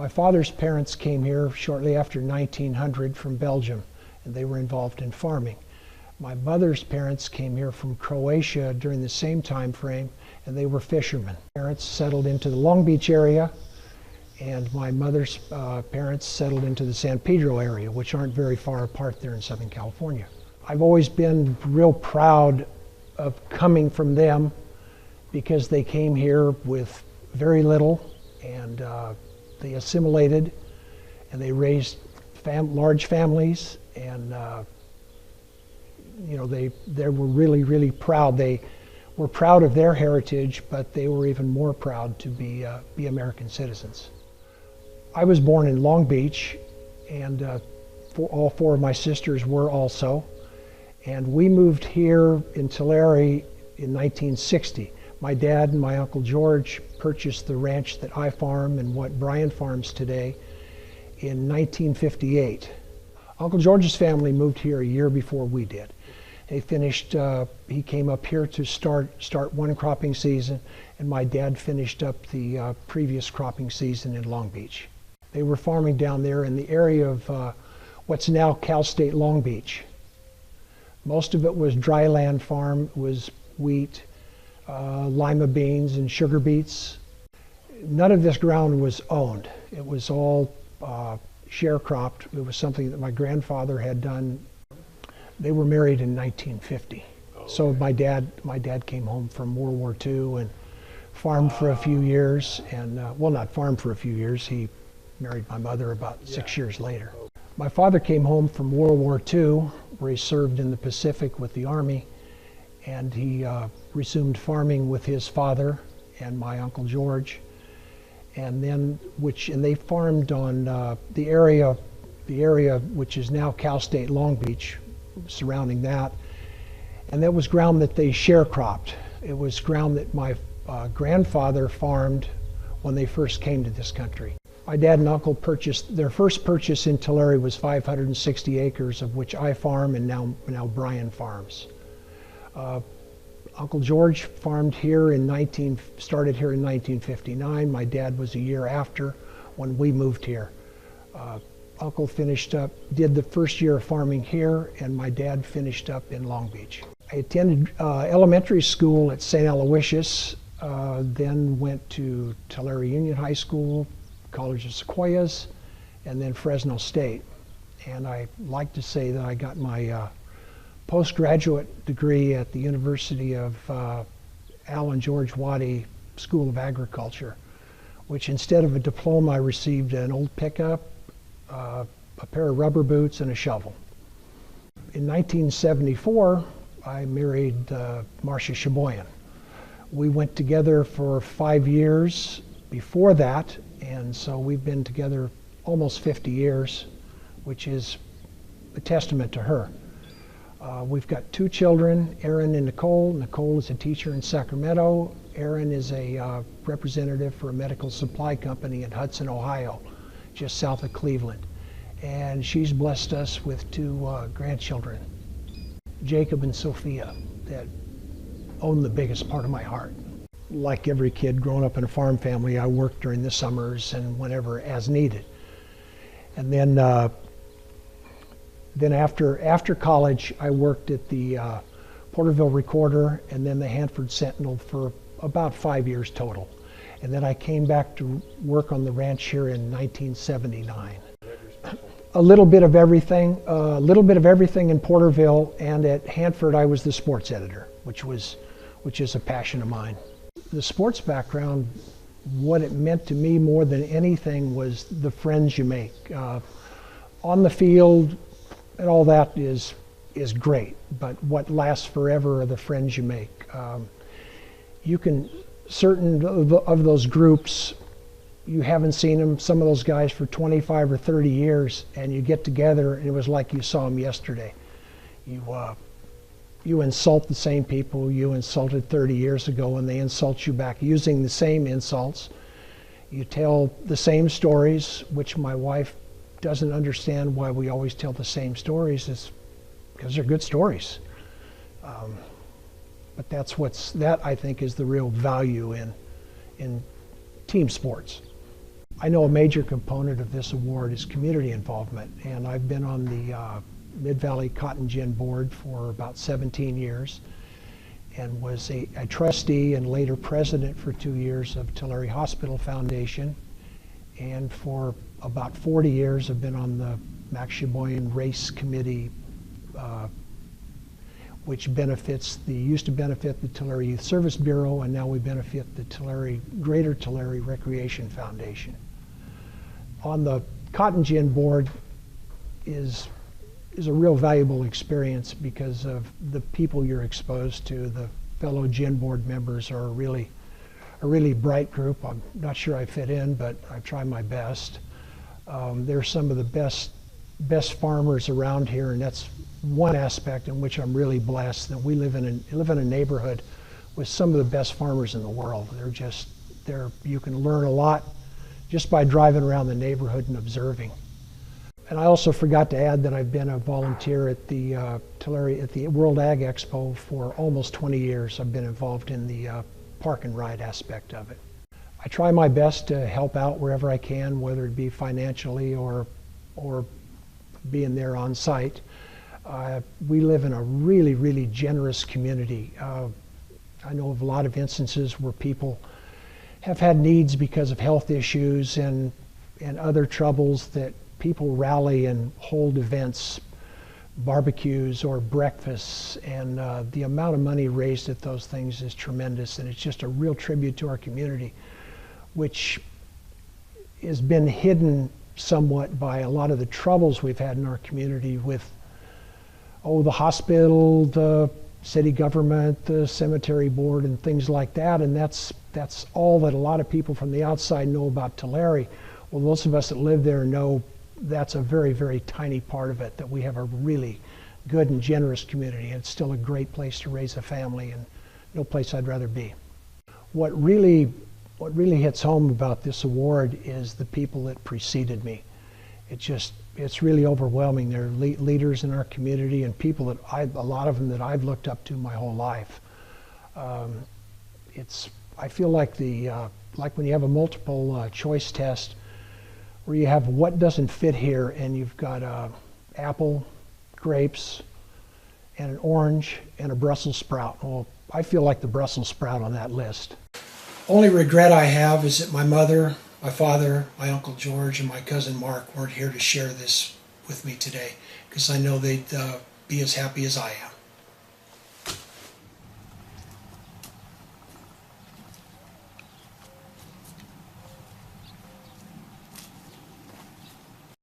My father's parents came here shortly after 1900 from Belgium, and they were involved in farming. My mother's parents came here from Croatia during the same time frame, and they were fishermen. Parents settled into the Long Beach area, and my mother's parents settled into the San Pedro area, which aren't very far apart there in Southern California. I've always been real proud of coming from them because they came here with very little, and they assimilated, and they raised large families, and you know, they were really proud. They were proud of their heritage, but they were even more proud to be American citizens. I was born in Long Beach, and all four of my sisters were also. And we moved here in Tulare in 1960. My dad and my Uncle George purchased the ranch that I farm and what Brian farms today in 1958. Uncle George's family moved here a year before we did. They finished, he came up here to start one cropping season, and my dad finished up the previous cropping season in Long Beach. They were farming down there in the area of what's now Cal State Long Beach. Most of it was dry land farm, was wheat, lima beans, and sugar beets. None of this ground was owned. It was all sharecropped. It was something that my grandfather had done. They were married in 1950. Oh, so okay. my dad came home from World War II and farmed for a few years, and well, not farmed for a few years. He married my mother about 6 years later. My father came home from World War II, where he served in the Pacific with the Army, and he resumed farming with his father and my Uncle George, and then they farmed on the area which is now Cal State Long Beach, surrounding that, and that was ground that they sharecropped. It was ground that my grandfather farmed when they first came to this country. My dad and uncle purchased, their first purchase in Tulare was 560 acres, of which I farm and now Brian farms. Uncle George farmed here started here in 1959. My dad was a year after when we moved here. Uncle finished up, did the first year of farming here, and my dad finished up in Long Beach. I attended elementary school at St. Aloysius, then went to Tulare Union High School, College of Sequoias, and then Fresno State. And I like to say that I got my postgraduate degree at the University of Alan George Watte School of Agriculture, which instead of a diploma, I received an old pickup, a pair of rubber boots, and a shovel. In 1974, I married Marcia Sheboyan. We went together for 5 years before that, and so we've been together almost 50 years, which is a testament to her. We've got 2 children, Aaron and Nicole. Nicole is a teacher in Sacramento. Aaron is a representative for a medical supply company in Hudson, Ohio, just south of Cleveland. And she's blessed us with 2 grandchildren, Jacob and Sophia, that own the biggest part of my heart. Like every kid growing up in a farm family, I worked during the summers and whenever as needed. And then after college, I worked at the Porterville Recorder and then the Hanford Sentinel for about 5 years total. And then I came back to work on the ranch here in 1979. A little bit of everything in Porterville, and at Hanford I was the sports editor, which is a passion of mine. The sports background, what it meant to me more than anything was the friends you make. On the field and all that is great, but what lasts forever are the friends you make. You can, certain of those groups, you haven't seen them, some of those guys, for 25 or 30 years, and you get together and it was like you saw them yesterday. You insult the same people you insulted 30 years ago, and they insult you back using the same insults. You tell the same stories, which my wife doesn't understand why we always tell the same stories. It's because they're good stories. But that I think is the real value in team sports. I know a major component of this award is community involvement, and I've been on the Mid-Valley Cotton Gin Board for about 17 years and was a trustee and later president for 2 years of Tulare Hospital Foundation, and for about 40 years I've been on the Max Sheboygan Race Committee, which used to benefit the Tulare Youth Service Bureau, and now we benefit the Greater Tulare Recreation Foundation. On the Cotton Gin Board is a real valuable experience because of the people you're exposed to. The fellow gin board members are a really bright group. I'm not sure I fit in, but I try my best. They're some of the best farmers around here, and that's one aspect in which I'm really blessed that we live in a neighborhood with some of the best farmers in the world. You can learn a lot just by driving around the neighborhood and observing. And I also forgot to add that I've been a volunteer at the World Ag Expo for almost 20 years. I've been involved in the park and ride aspect of it. I try my best to help out wherever I can, whether it be financially or being there on site. We live in a really generous community. I know of a lot of instances where people have had needs because of health issues and other troubles that people rally and hold events, barbecues or breakfasts, and the amount of money raised at those things is tremendous, and it's just a real tribute to our community, which has been hidden somewhat by a lot of the troubles we've had in our community with the hospital, the city government, the cemetery board, and things like that. And that's all that a lot of people from the outside know about Tulare. Well, most of us that live there know that's a very tiny part of it, that we have a really good and generous community. And it's still a great place to raise a family, and no place I'd rather be. What really hits home about this award is the people that preceded me. It's really overwhelming. They're leaders in our community and people that a lot of them that I've looked up to my whole life. I feel like like when you have a multiple choice test where you have what doesn't fit here, and you've got apple, grapes, and an orange, and a Brussels sprout. Well, I feel like the Brussels sprout on that list. Only regret I have is that my mother, my father, my Uncle George, and my cousin Mark weren't here to share this with me today, because I know they'd be as happy as I am.